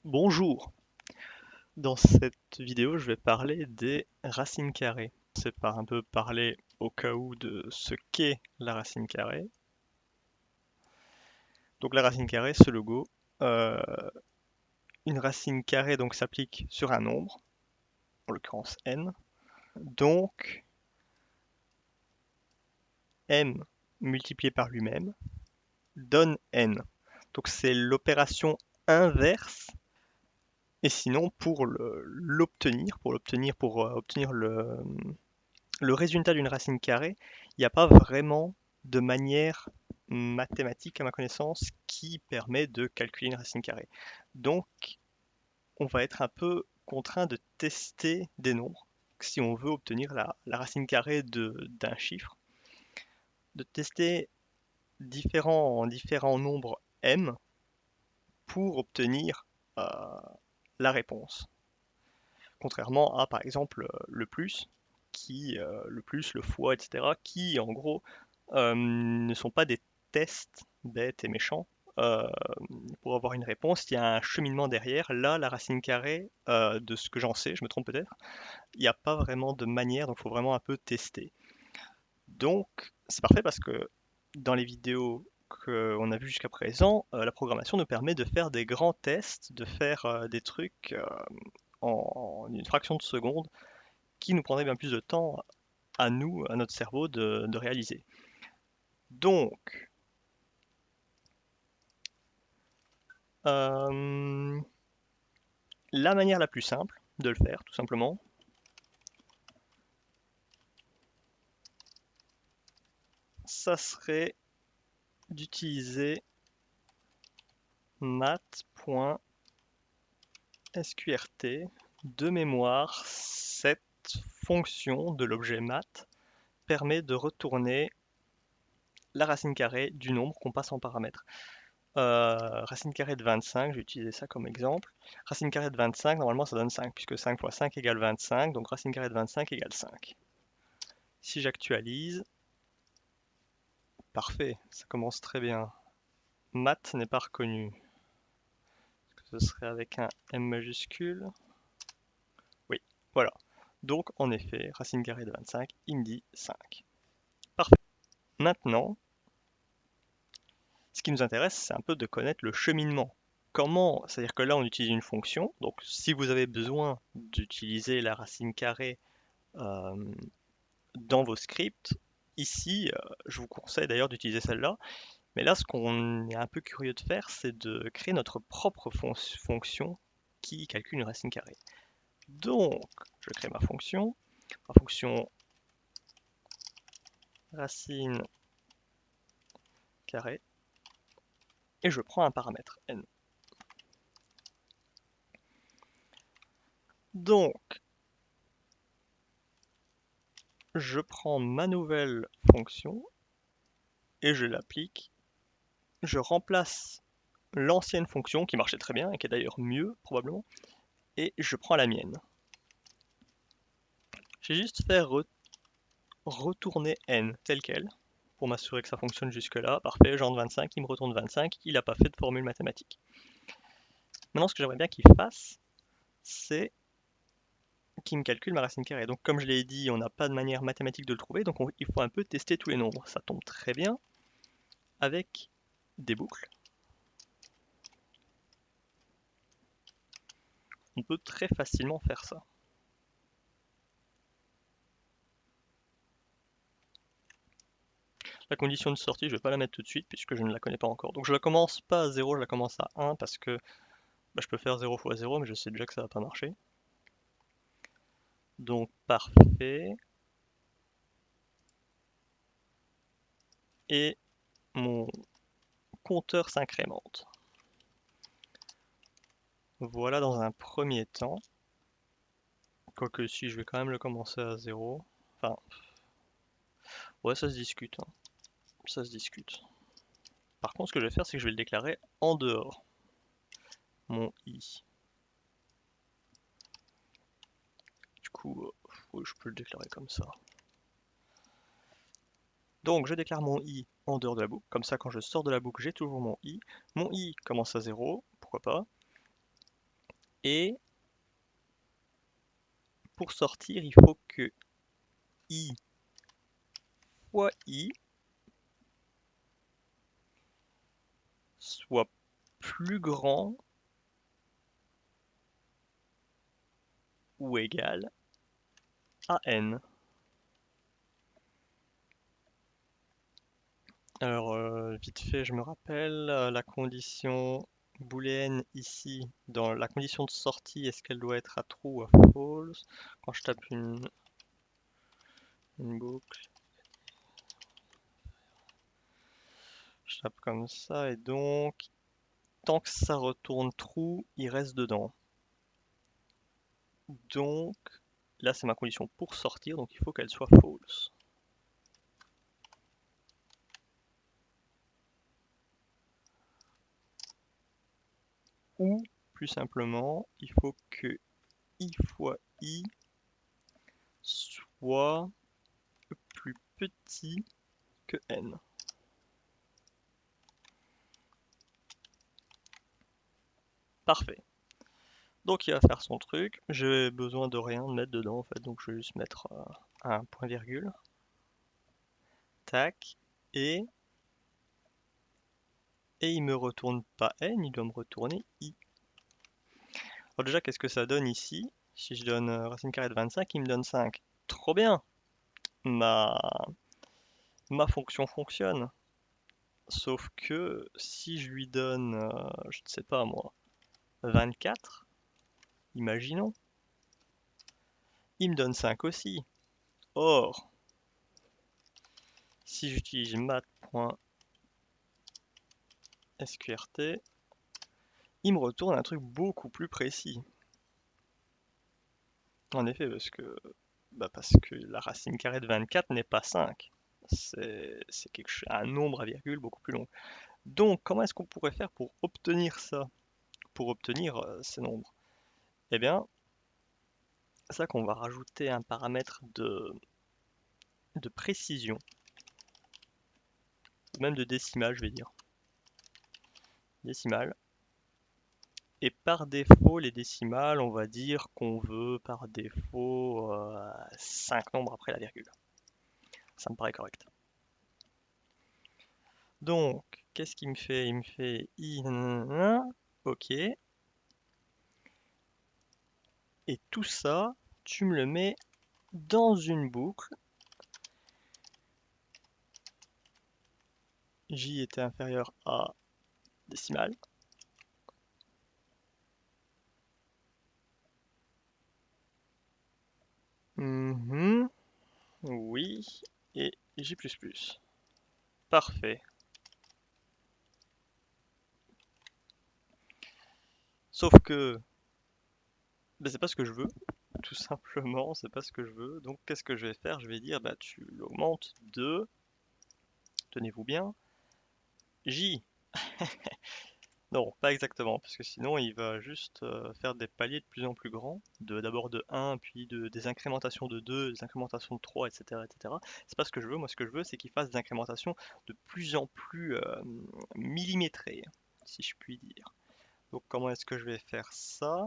Bonjour! Dans cette vidéo, je vais parler des racines carrées. C'est par un peu parler au cas où de ce qu'est la racine carrée. Donc la racine carrée, ce logo, euh, une racine carrée donc s'applique sur un nombre, en l'occurrence n. Donc m multiplié par lui-même donne n. Donc c'est l'opération inverse. Et sinon, pour obtenir le résultat d'une racine carrée, il n'y a pas vraiment de manière mathématique, à ma connaissance, qui permet de calculer une racine carrée. Donc, on va être un peu contraint de tester des nombres, si on veut obtenir la racine carrée d'un chiffre, de tester différents nombres m pour obtenir euh, la réponse. Contrairement à, par exemple, le plus, le fois, etc., qui, en gros, ne sont pas des tests bêtes et méchants. Euh, pour avoir une réponse, il y a un cheminement derrière. Là, la racine carrée, de ce que j'en sais, je me trompe peut-être, il n'y a pas vraiment de manière, donc il faut vraiment un peu tester. Donc, c'est parfait parce que dans les vidéos qu'on a vues jusqu'à présent, la programmation nous permet de faire des grands tests, de faire des trucs en une fraction de seconde qui nous prendrait bien plus de temps à nous, à notre cerveau, de réaliser. Donc, euh, la manière la plus simple de le faire, tout simplement, ça serait d'utiliser math.sqrt. De mémoire, cette fonction de l'objet math permet de retourner la racine carrée du nombre qu'on passe en paramètre. Racine carrée de 25, je vais utiliser ça comme exemple. Racine carrée de 25, normalement ça donne 5, puisque 5 fois 5 égale 25, donc racine carrée de 25 égale 5. Si j'actualise, parfait, ça commence très bien. Math n'est pas reconnu. Ce serait avec un M majuscule. Oui, voilà. Donc en effet, racine carrée de 25, il me dit 5. Parfait. Maintenant, ce qui nous intéresse, c'est un peu de connaître le cheminement. Comment, c'est-à-dire que là on utilise une fonction, donc si vous avez besoin d'utiliser la racine carrée euh, dans vos scripts, ici, je vous conseille d'ailleurs d'utiliser celle-là, mais là ce qu'on est un peu curieux de faire, c'est de créer notre propre fonction qui calcule une racine carrée. Donc, je crée ma fonction racine carrée, et je prends un paramètre n. Donc, je prends ma nouvelle fonction et je l'applique. Je remplace l'ancienne fonction qui marchait très bien et qui est d'ailleurs mieux probablement, et je prends la mienne. J'ai juste fait retourner n tel quel pour m'assurer que ça fonctionne jusque-là. Parfait, genre 25, il me retourne 25, il n'a pas fait de formule mathématique. Maintenant, ce que j'aimerais bien qu'il fasse, c'est qu'il me calcule ma racine carrée. Donc, comme je l'ai dit, on n'a pas de manière mathématique de le trouver, donc il faut un peu tester tous les nombres. Ça tombe très bien avec des boucles. On peut très facilement faire ça. La condition de sortie, je ne vais pas la mettre tout de suite puisque je ne la connais pas encore. Donc je la commence pas à 0, je la commence à 1 parce que je peux faire 0 fois 0, mais je sais déjà que ça va pas marcher. Donc parfait. Et mon compteur s'incrémente. Voilà dans un premier temps. Quoique si je vais quand même le commencer à 0. Enfin, ouais, ça se discute, hein. Ça se discute. Par contre, ce que je vais faire, c'est que je vais le déclarer en dehors. Mon i. Du coup, je peux le déclarer comme ça. Donc je déclare mon i en dehors de la boucle, comme ça quand je sors de la boucle j'ai toujours mon i. Mon i commence à 0, pourquoi pas. Et pour sortir, il faut que i fois i soit plus grand ou égal à n. Alors, vite fait, je me rappelle, la condition booléenne ici, dans la condition de sortie, est-ce qu'elle doit être à true ou à false? Quand je tape une boucle, je tape comme ça, et donc, tant que ça retourne true, il reste dedans. Donc, là, c'est ma condition pour sortir, donc il faut qu'elle soit false. Ou, plus simplement, il faut que i fois i soit plus petit que n. Parfait. Donc il va faire son truc. J'ai besoin de rien de mettre dedans en fait, donc je vais juste mettre un point virgule. Tac. Et, et il me retourne pas n, il doit me retourner i. Alors déjà, qu'est-ce que ça donne ici? Si je donne racine carrée de 25, il me donne 5. Trop bien! Ma, ma fonction fonctionne. Sauf que si je lui donne, je ne sais pas moi, 24, imaginons, il me donne 5 aussi. Or, si j'utilise math.sqrt, il me retourne un truc beaucoup plus précis. En effet, parce que la racine carrée de 24 n'est pas 5. C'est un nombre à virgule beaucoup plus long. Donc, comment est-ce qu'on pourrait faire pour obtenir ça? Pour obtenir ces nombres? Eh bien, c'est ça qu'on va rajouter un paramètre de précision, ou même de décimale, je vais dire. Décimale. Et par défaut, les décimales, on va dire qu'on veut par défaut 5 nombres après la virgule. Ça me paraît correct. Donc, qu'est-ce qu'il me fait? Il me fait i, ok. Et tout ça, tu me le mets dans une boucle. J était inférieur à décimale. Oui. Et J++. Parfait. Sauf que ben, c'est pas ce que je veux. Tout simplement, c'est pas ce que je veux. Donc qu'est-ce que je vais faire? Je vais dire, bah tu l'augmentes de, tenez-vous bien, J. Non, pas exactement, parce que sinon il va juste faire des paliers de plus en plus grands, d'abord de 1, puis des incrémentations de 2, des incrémentations de 3, etc. etc. C'est pas ce que je veux, moi ce que je veux c'est qu'il fasse des incrémentations de plus en plus millimétrées, si je puis dire. Donc comment est-ce que je vais faire ça?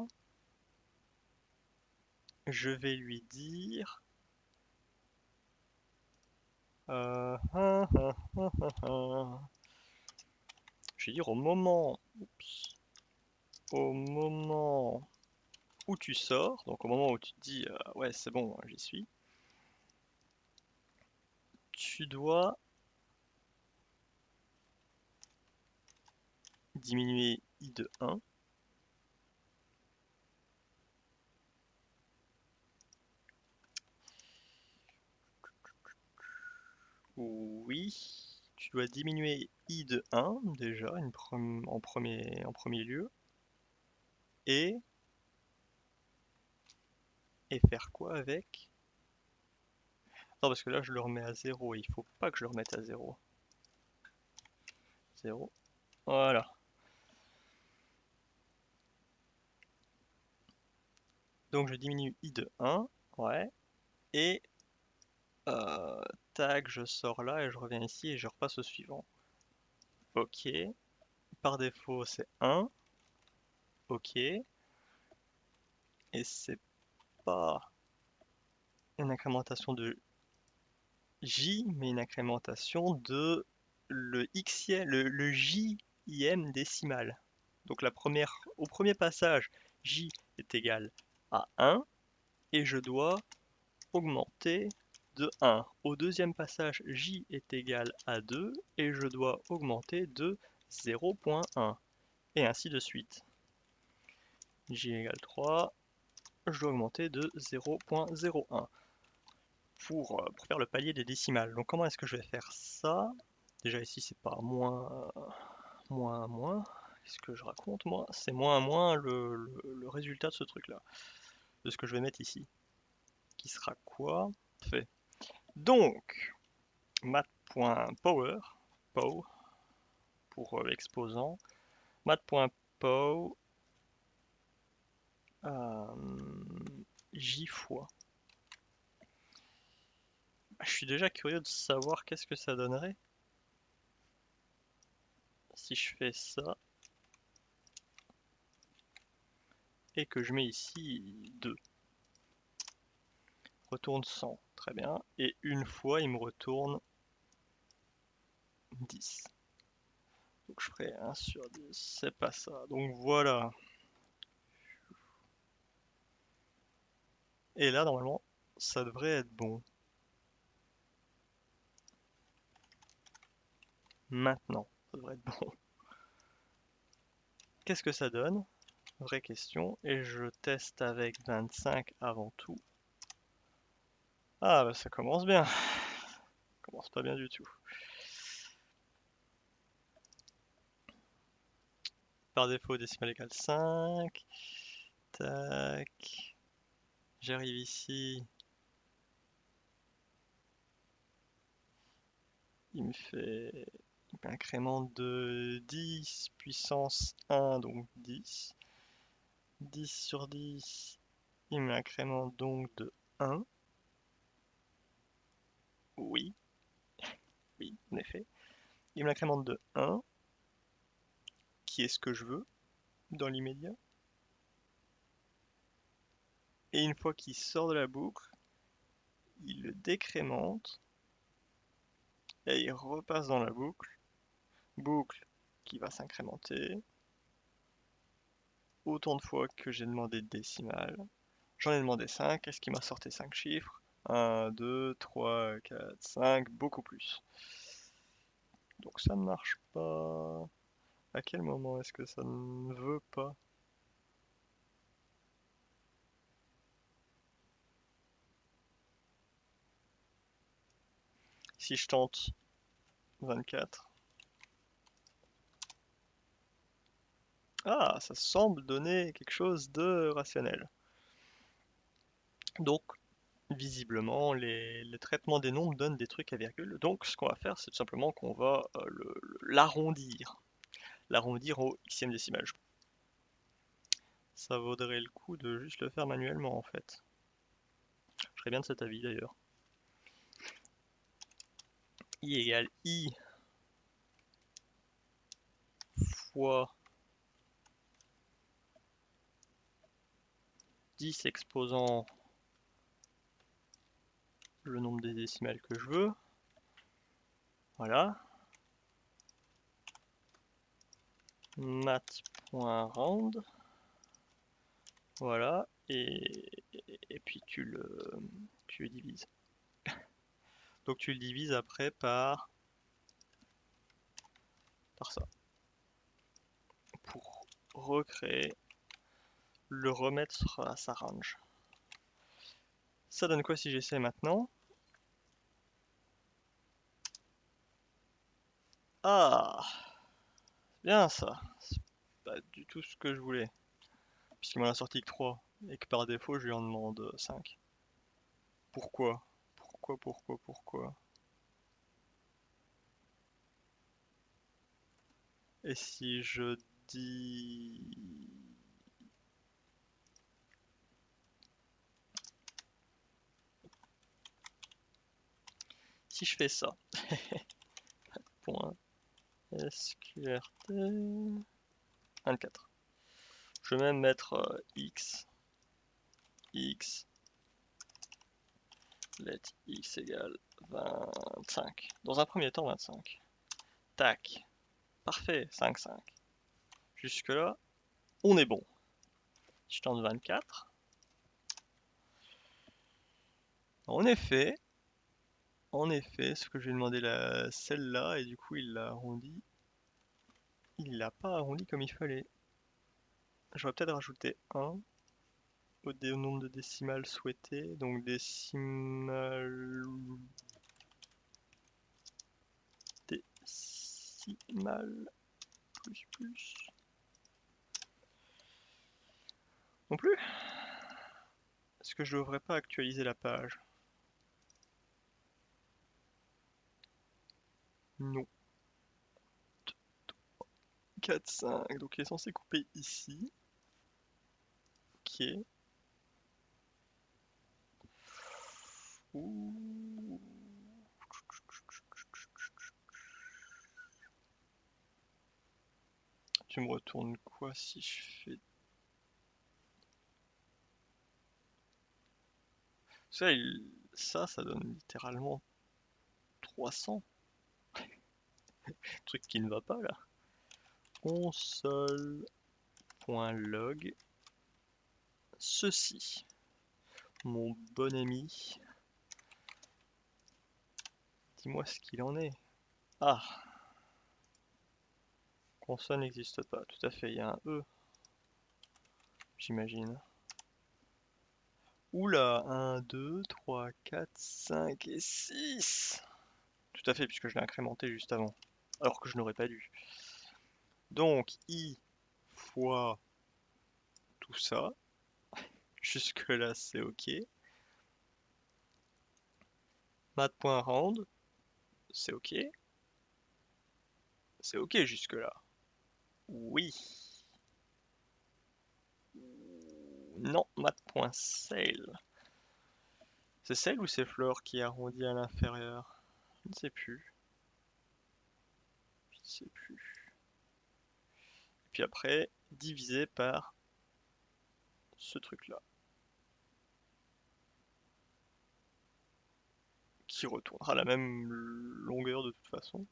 Je vais lui dire... euh, je vais dire oups, au moment où tu sors, donc au moment où tu te dis ouais c'est bon, j'y suis, tu dois diminuer i de 1. Oui, tu dois diminuer i de 1 déjà en premier lieu. Et, et faire quoi avec? Non, parce que là je le remets à 0 et il faut pas que je le remette à 0. 0. Voilà. Donc je diminue i de 1. Ouais. Et tac, je sors là et je reviens ici et je repasse au suivant. Ok. Par défaut c'est 1. Ok. Et c'est pas une incrémentation de J, mais une incrémentation de le xième, le JIème décimal. Donc au premier passage, J est égal à 1 et je dois augmenter de 1. Au deuxième passage, J est égal à 2 et je dois augmenter de 0,1 et ainsi de suite. J égale 3, je dois augmenter de 0,01 pour faire le palier des décimales. Donc comment est-ce que je vais faire ça? Déjà ici c'est pas moins, moins. Qu'est-ce que je raconte moi? C'est moins le résultat de ce truc là. De ce que je vais mettre ici. Qui sera quoi? Fait. Donc, math.power, pow, pour exposant, math.pow, j fois. Je suis déjà curieux de savoir qu'est-ce que ça donnerait si je fais ça et que je mets ici 2. Retourne 100, très bien. Et une fois, il me retourne 10. Donc je ferai 1 sur 10, c'est pas ça. Donc voilà. Et là, normalement, ça devrait être bon. Maintenant, ça devrait être bon. Qu'est-ce que ça donne? Vraie question. Et je teste avec 25 avant tout. Ah, bah ça commence bien. Ça commence pas bien du tout. Par défaut, décimale égale 5. Tac. J'arrive ici. Il me fait un incrément de 10 puissance 1, donc 10. 10 sur 10, il m'incrémente donc de 1. Oui, oui, en effet. Il m'incrémente de 1, qui est ce que je veux dans l'immédiat. Et une fois qu'il sort de la boucle, il le décrémente et il repasse dans la boucle. Boucle qui va s'incrémenter autant de fois que j'ai demandé de décimales. J'en ai demandé 5. Est-ce qu'il m'a sorti 5 chiffres? 1, 2, 3, 4, 5, beaucoup plus. Donc ça ne marche pas. À quel moment est-ce que ça ne veut pas? Si je tente 24. Ah, ça semble donner quelque chose de rationnel. Donc, visiblement, les traitements des nombres donnent des trucs à virgule. Donc, ce qu'on va faire, c'est tout simplement qu'on va l'arrondir. L'arrondir au xième décimal. Ça vaudrait le coup de juste le faire manuellement, en fait. Je serais bien de cet avis, d'ailleurs. I égale I fois 10 exposant le nombre des décimales que je veux. Voilà. Math.round. Voilà. Et puis tu le divises. Donc tu le divises après par ça. Pour recréer, le remettre à sa range. Ça donne quoi si j'essaie maintenant? Ah, c'est bien ça. C'est pas du tout ce que je voulais. Puisqu'il m'en a sorti que 3. Et que par défaut, je lui en demande 5. Pourquoi? Pourquoi? Et si je dis... Si je fais ça, point SQRT 24. Je vais même mettre X x, let x égale 25. Dans un premier temps, 25. Tac. Parfait, 5, 5. Jusque là, on est bon. Je tente 24. En effet, ce que j'ai demandé celle-là, et du coup il l'a arrondi. Il l'a pas arrondi comme il fallait. J'aurais peut-être rajouté 1 au nombre de décimales souhaité. Donc décimales plus. Non plus? Est-ce que je devrais pas actualiser la page? Non. 4, 5. Donc il est censé couper ici. Ok. Ouh. Tu me retournes quoi si je fais... Ça, ça donne littéralement 300. Truc qui ne va pas là. Console.log ceci. Mon bon ami, dis-moi ce qu'il en est. Ah, console n'existe pas, tout à fait, il y a un E, j'imagine. Oula, 1, 2, 3, 4, 5 et 6. Tout à fait, puisque je l'ai incrémenté juste avant. Alors que je n'aurais pas dû. Donc, I fois tout ça. Jusque là, c'est OK. Mat.round, c'est OK. C'est OK jusque là. Oui. Non, mat.sale. C'est celle ou c'est Flore qui arrondit à l'inférieur? Je ne sais plus. Je ne sais plus. Puis après, divisé par ce truc-là. Qui retournera la même longueur de toute façon.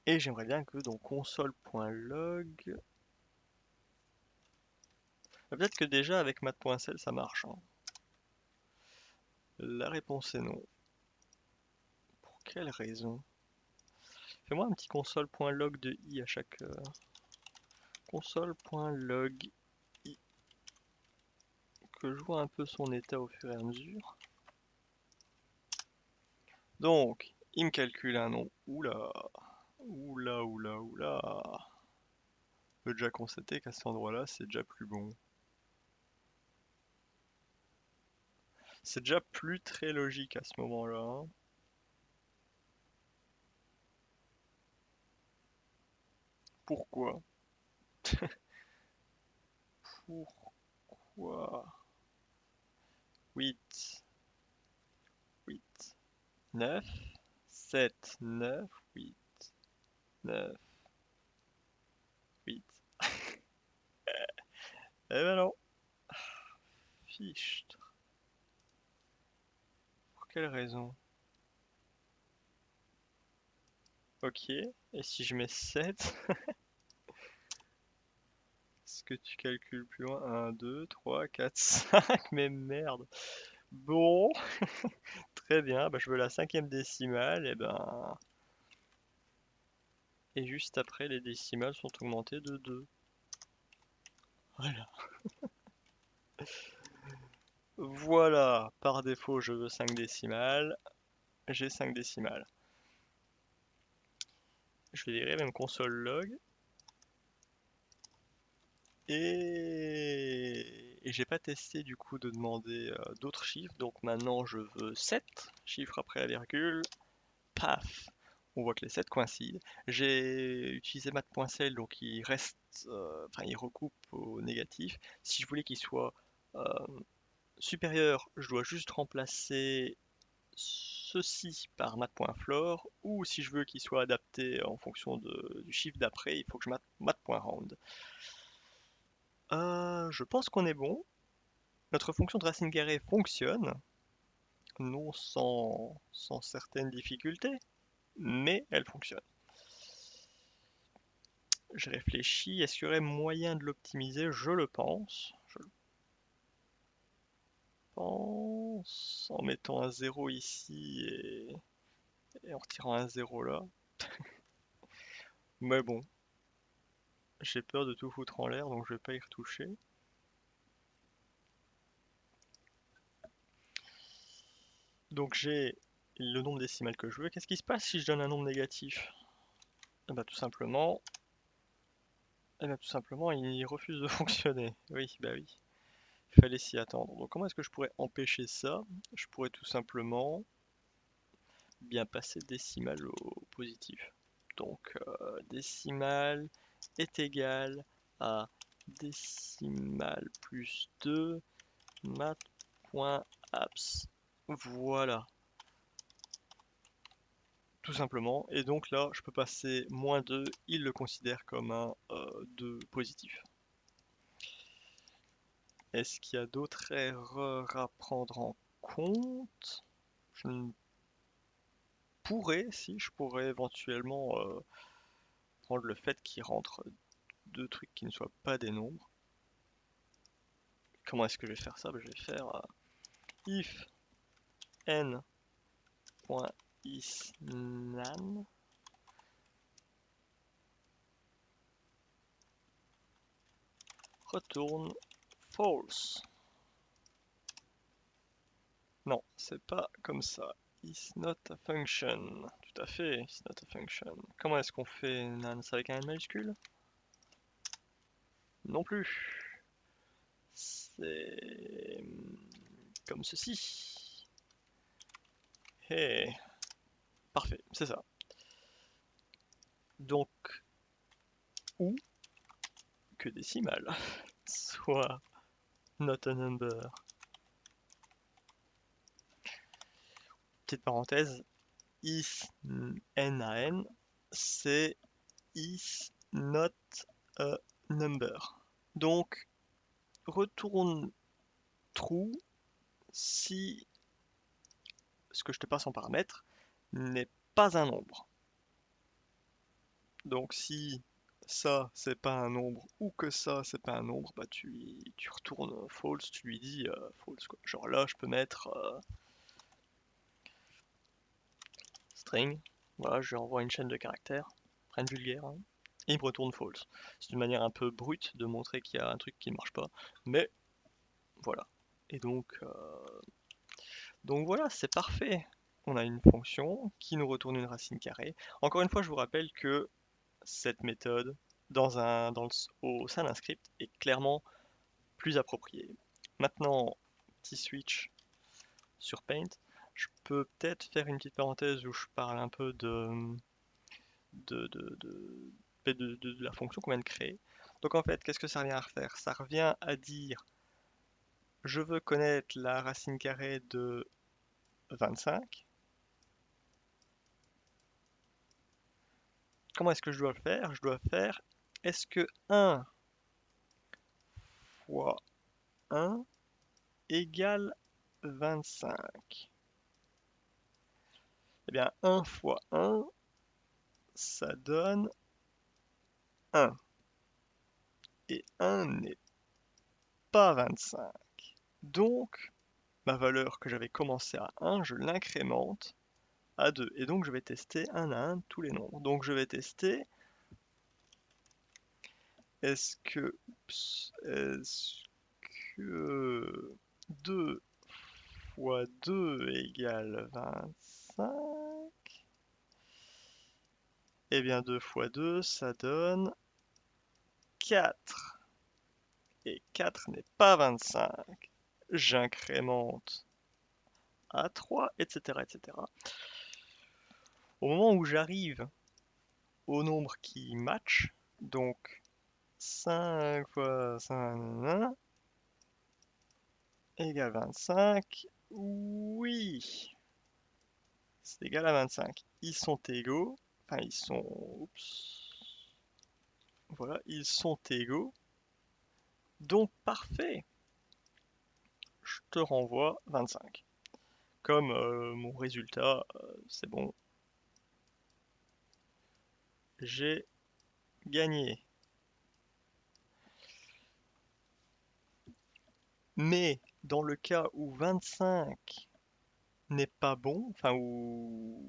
Et j'aimerais bien que dans console.log... Peut-être que déjà avec mat.sel ça marche, hein. La réponse est non. Pour quelle raison? Fais-moi un petit console.log de i à chaque... console.log i. Que je vois un peu son état au fur et à mesure. Donc, il me calcule un nom. Oula. Oula, oula, oula. On peut déjà constater qu'à cet endroit-là, c'est déjà plus bon. C'est déjà plus très logique à ce moment-là, hein. Pourquoi? Pourquoi? 8, 8, 9, 7, 9, 8, 9, 8. Eh ben non, fichtre. Pour quelle raison? Ok, et si je mets 7, est-ce que tu calcules plus loin? 1, 2, 3, 4, 5, mais merde. Bon, très bien, bah, je veux la cinquième décimale, et ben... Et juste après, les décimales sont augmentées de 2. Voilà. Voilà, par défaut, je veux 5 décimales. J'ai 5 décimales. Je vais virer même console log. Et j'ai pas testé du coup de demander d'autres chiffres. Donc maintenant, je veux 7 chiffres après la virgule. Paf! On voit que les 7 coïncident. J'ai utilisé mat.cell, donc il reste, enfin il recoupe au négatif. Si je voulais qu'il soit euh, supérieur, je dois juste remplacer ceci par mat.floor, ou si je veux qu'il soit adapté en fonction du chiffre d'après, il faut que je mat.round. Je pense qu'on est bon. Notre fonction de racine carrée fonctionne, non sans certaines difficultés, mais elle fonctionne. Je réfléchis, est-ce qu'il y aurait moyen de l'optimiser? Je le pense. Je le pense. En mettant un 0 ici et en retirant un 0 là. Mais bon, j'ai peur de tout foutre en l'air, donc je vais pas y retoucher. Donc j'ai le nombre décimal que je veux. Qu'est-ce qui se passe si je donne un nombre négatif? Eh ben, tout simplement, il refuse de fonctionner. Oui, bah oui. Il fallait s'y attendre. Donc comment est-ce que je pourrais empêcher ça? Je pourrais tout simplement bien passer décimal au positif. Donc décimal est égal à décimal plus 2 mat.apps. Voilà, tout simplement. Et donc là, je peux passer moins 2, il le considère comme un 2 positif. Est-ce qu'il y a d'autres erreurs à prendre en compte? Je ne pourrais, si, je pourrais éventuellement prendre le fait qu'il rentre deux trucs qui ne soient pas des nombres. Comment est-ce que je vais faire ça? Je vais faire if n.isNan retourne false. Non, c'est pas comme ça. Is not a function. Tout à fait, is not a function. Comment est-ce qu'on fait nan? C'est avec un N majuscule? Non plus. C'est comme ceci. Hey, parfait, c'est ça. Donc, ou que décimal, soit not a number. Petite parenthèse, is nan, c'est is not a number. Donc, retourne true si ce que je te passe en paramètre n'est pas un nombre. Donc si ça c'est pas un nombre ou que ça c'est pas un nombre, bah tu retournes false, tu lui dis false quoi. Genre là je peux mettre string, voilà, je lui envoie une chaîne de caractères, rien de vulgaire, hein, et il me retourne false. C'est une manière un peu brute de montrer qu'il y a un truc qui ne marche pas, mais voilà. Et donc voilà, c'est parfait. On a une fonction qui nous retourne une racine carrée. Encore une fois, je vous rappelle que cette méthode au sein d'un script est clairement plus appropriée. Maintenant, petit switch sur Paint. Je peux peut-être faire une petite parenthèse où je parle un peu de la fonction qu'on vient de créer. Donc en fait, qu'est-ce que ça revient à faire? Ça revient à dire je veux connaître la racine carrée de 25. Comment est-ce que je dois le faire? Je dois faire est-ce que 1 fois 1 égale 25? Eh bien 1 fois 1, ça donne 1. Et 1 n'est pas 25. Donc, ma valeur que j'avais commencé à 1, je l'incrémente à 2. Et donc, je vais tester un à un tous les nombres. Donc, je vais tester est-ce que 2 fois 2 égale 25? Eh bien, 2 fois 2, ça donne 4. Et 4 n'est pas 25. J'incrémente à 3, etc., etc. Au moment où j'arrive au nombre qui match, donc 5 fois 5 égale 25, oui, c'est égal à 25. Ils sont égaux, enfin ils sont, oups, voilà, ils sont égaux, donc parfait, je te renvoie 25. Comme mon résultat, c'est bon, j'ai gagné. Mais dans le cas où 25 n'est pas bon, enfin où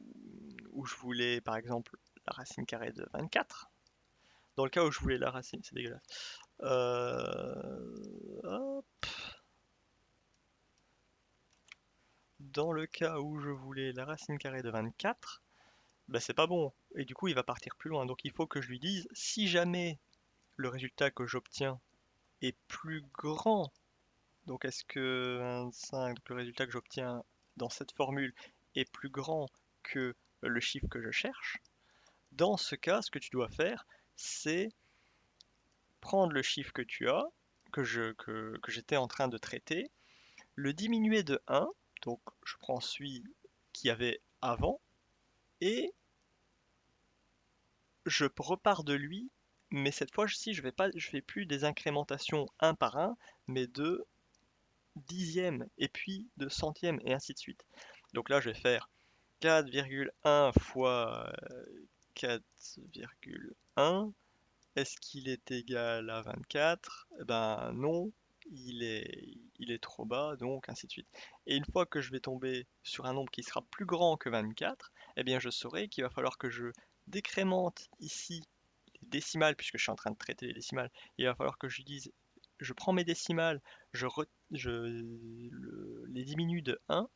je voulais par exemple la racine carrée de 24, dans le cas où je voulais la racine, c'est dégueulasse. Hop. Dans le cas où je voulais la racine carrée de 24, bah c'est pas bon. Et du coup, il va partir plus loin. Donc il faut que je lui dise, si jamais le résultat que j'obtiens est plus grand, donc est-ce que 25, donc le résultat que j'obtiens dans cette formule est plus grand que le chiffre que je cherche, dans ce cas, ce que tu dois faire, c'est prendre le chiffre que tu as, que j'étais en train de traiter, le diminuer de 1, donc je prends celui qui avait avant, et je repars de lui, mais cette fois-ci, je fais plus des incrémentations un par un, mais de dixième, et puis de centième, et ainsi de suite. Donc là, je vais faire 4,1 fois 4,1. Est-ce qu'il est égal à 24? Eh ben non, il est trop bas, donc ainsi de suite. Et une fois que je vais tomber sur un nombre qui sera plus grand que 24, eh bien je saurai qu'il va falloir que je décrémente ici les décimales, puisque je suis en train de traiter les décimales. Il va falloir que je dise, je prends mes décimales, les diminue de 1,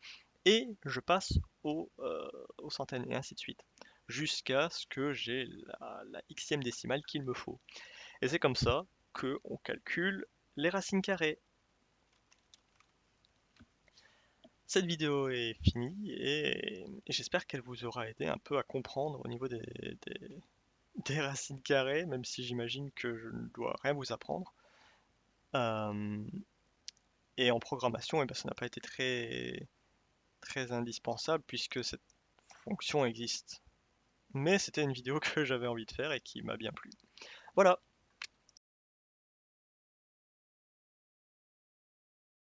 et je passe aux centaines, et ainsi de suite, jusqu'à ce que j'ai la xème décimale qu'il me faut. Et c'est comme ça que on calcule les racines carrées. Cette vidéo est finie et j'espère qu'elle vous aura aidé un peu à comprendre au niveau des racines carrées, même si j'imagine que je ne dois rien vous apprendre. Euh, et en programmation, eh ben, ça n'a pas été très indispensable puisque cette fonction existe. Mais c'était une vidéo que j'avais envie de faire et qui m'a bien plu. Voilà,